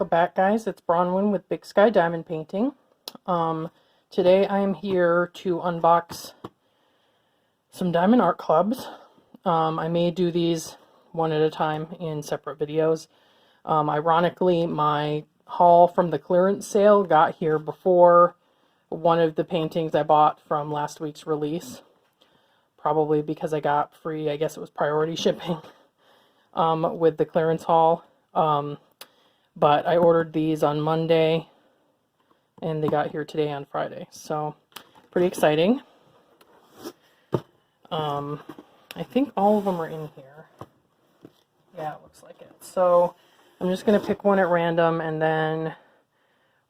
Welcome back, guys. It's Bronwyn with Big Sky Diamond Painting. Today I am here to unbox some Diamond Art Clubs. I may do these one at a time in separate videos. Ironically, my haul from the clearance sale got here before one of the paintings I bought from last week's release. Probably because I got free, I guess it was priority shipping with the clearance haul. But I ordered these on Monday, and they got here today on Friday. So, pretty exciting. I think all of them are in here. Yeah, it looks like it. So, I'm just going to pick one at random, and then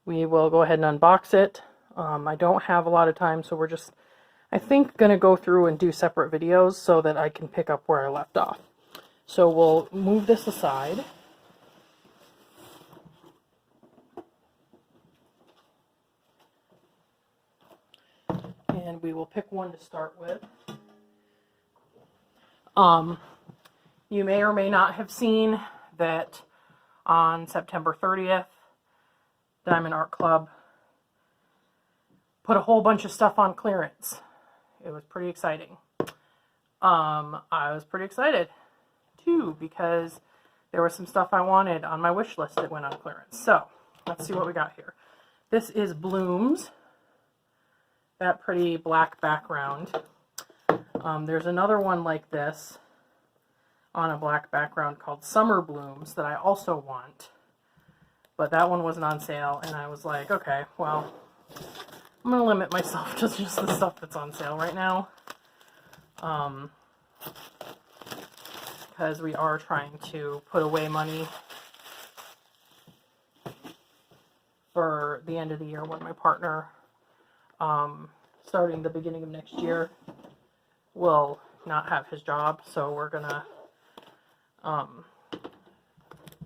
we will go ahead and unbox it. I don't have a lot of time, so we're just, I think, going to go through and do separate videos so that I can pick up where I left off. So, we'll move this aside. And we will pick one to start with. You may or may not have seen that on September 30th, Diamond Art Club put a whole bunch of stuff on clearance. It was pretty exciting. I was pretty excited too because there was some stuff I wanted on my wish list that went on clearance. So let's see what we got here. This is Blooms. That pretty black background. There's another one like this on a black background called Summer Blooms that I also want, but that one wasn't on sale, and I was like, okay, well, I'm going to limit myself to just the stuff that's on sale right now, because we are trying to put away money for the end of the year when my partner starting the beginning of next year will not have his job, so we're gonna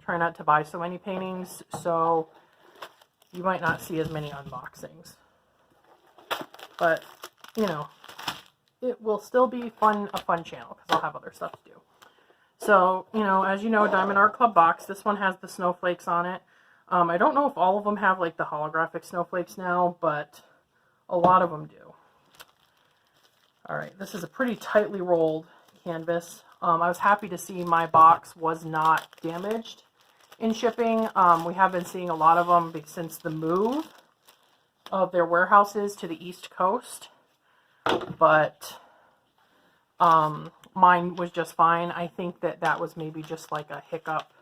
try not to buy so many paintings, so you might not see as many unboxings, but you know, it will still be a fun channel because I'll have other stuff to do. So, you know, as you know, Diamond Art Club box, this one has the snowflakes on it. I don't know if all of them have like the holographic snowflakes now, but a lot of them do. Alright, this is a pretty tightly rolled canvas. I was happy to see my box was not damaged in shipping. We have been seeing a lot of them since the move of their warehouses to the East Coast. But mine was just fine. I think that that was maybe just like a hiccup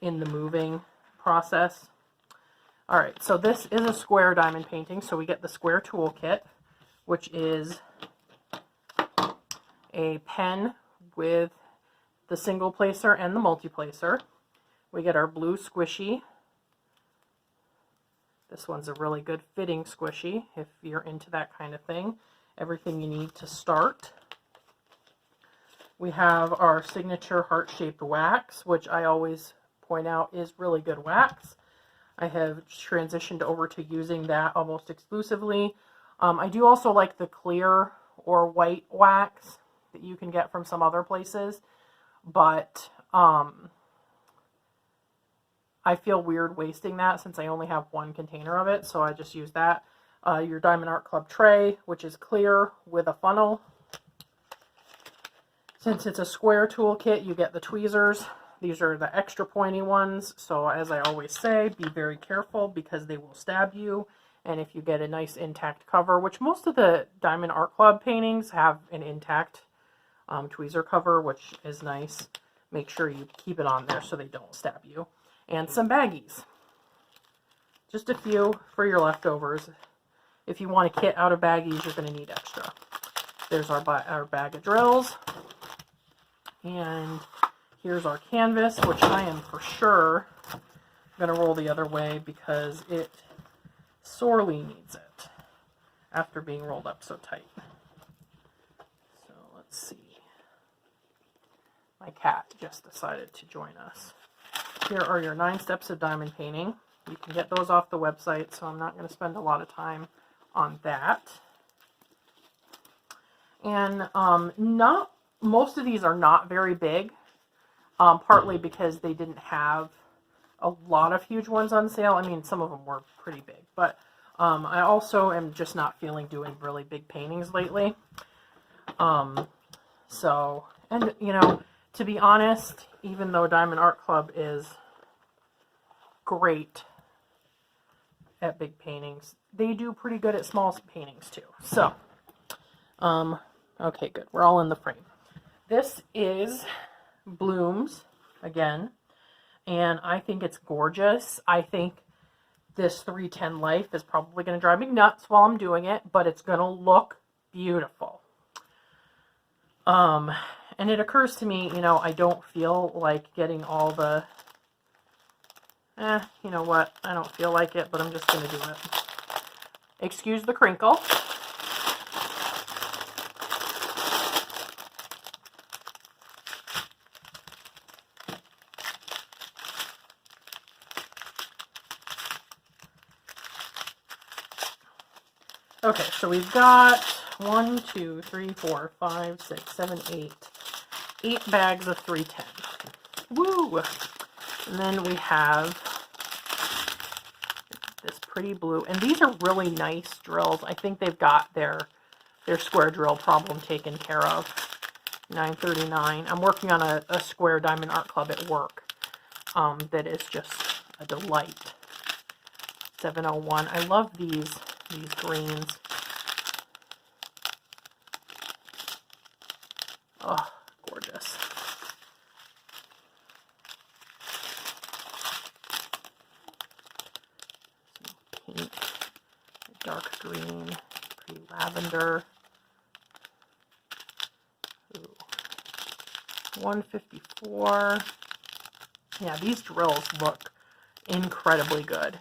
in the moving process. Alright, so this is a square diamond painting, so we get the square toolkit, which is a pen with the single placer and the multi-placer. We get our blue squishy. This one's a really good fitting squishy if you're into that kind of thing. Everything you need to start. We have our signature heart-shaped wax, which I always point out is really good wax. I have transitioned over to using that almost exclusively. I do also like the clear or white wax that you can get from some other places, but I feel weird wasting that since I only have one container of it, so I just use that. Your Diamond Art Club tray, which is clear with a funnel. Since it's a square toolkit, you get the tweezers. These are the extra pointy ones, so as I always say, be very careful because they will stab you. And if you get a nice intact cover, which most of the Diamond Art Club paintings have an intact tweezer cover, which is nice, make sure you keep it on there so they don't stab you. And some baggies. Just a few for your leftovers. If you want a kit out of baggies, you're going to need extra. There's our bag of drills. And here's our canvas, which I am for sure going to roll the other way because it sorely needs it after being rolled up so tight. So let's see. My cat just decided to join us. Here are your 9 steps of diamond painting. You can get those off the website, so I'm not going to spend a lot of time on that. And most of these are not very big. Partly because they didn't have a lot of huge ones on sale. I mean, some of them were pretty big, but I also am just not feeling doing really big paintings lately. So, and you know, to be honest, even though Diamond Art Club is great at big paintings, they do pretty good at small paintings too. So, okay, good. We're all in the frame. This is Blooms again, and I think it's gorgeous. I think this 310 Life is probably going to drive me nuts while I'm doing it, but it's going to look beautiful. And it occurs to me, you know, I don't feel like getting all the, you know what, I don't feel like it, but I'm just going to do it. Excuse the crinkle. Okay, so we've got 1, 2, 3, 4, 5, 6, 7, 8. 8 bags of 310. Woo! And then we have this pretty blue. And these are really nice drills. I think they've got their square drill problem taken care of. $9.39. I'm working on a square Diamond Art Club at work that is just a delight. $7.01. I love these greens. Oh, gorgeous. Some pink, dark green, pretty lavender. Ooh. 154. Yeah, these drills look incredibly good.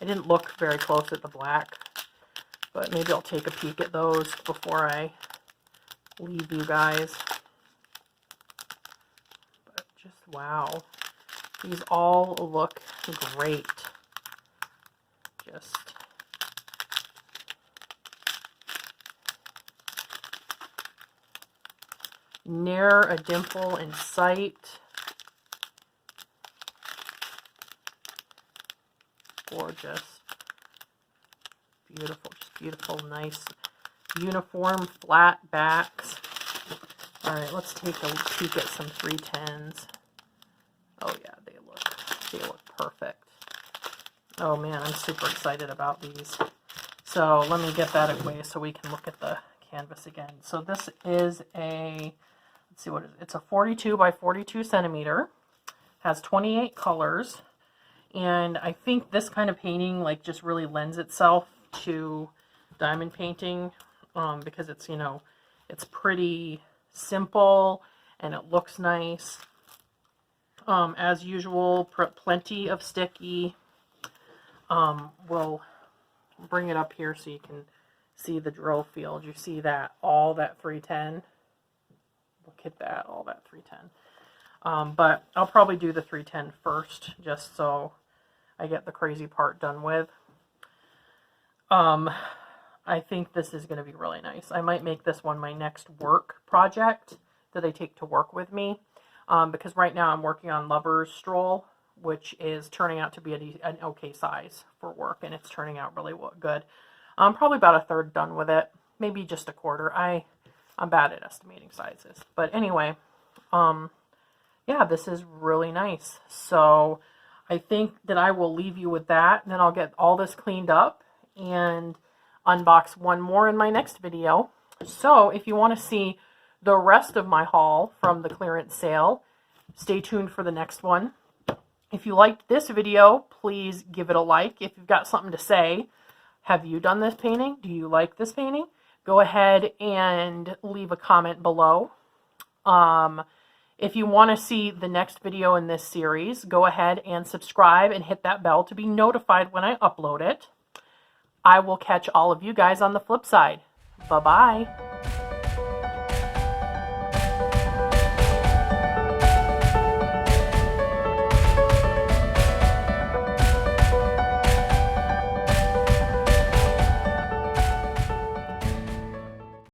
I didn't look very close at the black, but maybe I'll take a peek at those before I leave you guys. But just wow, these all look great. Just ne'er a dimple in sight. Gorgeous. Beautiful, just beautiful, nice, uniform, flat backs. All right, let's take a peek at some 310s. Oh yeah, they look perfect. Oh man, I'm super excited about these. So let me get that away so we can look at the canvas again. So this is a, let's see what it is. It's a 42 by 42 centimeter. Has 28 colors. And I think this kind of painting like just really lends itself to diamond painting because it's, you know, it's pretty simple and it looks nice. As usual, plenty of sticky. We'll bring it up here so you can see the drill field. You see that, all that 310. Look at that, all that 310. But I'll probably do the 310 first, just so I get the crazy part done with. I think this is going to be really nice. I might make this one my next work project that I take to work with me. Because right now I'm working on Lover's Stroll, which is turning out to be an okay size for work, and it's turning out really good. I'm probably about a third done with it, maybe just a quarter. I'm bad at estimating sizes. But anyway, yeah, this is really nice. So I think that I will leave you with that, and then I'll get all this cleaned up and unbox one more in my next video. So if you want to see the rest of my haul from the clearance sale, stay tuned for the next one. If you liked this video, please give it a like. If you've got something to say, have you done this painting? Do you like this painting? Go ahead and leave a comment below. If you want to see the next video in this series, go ahead and subscribe and hit that bell to be notified when I upload it. I will catch all of you guys on the flip side. Bye-bye.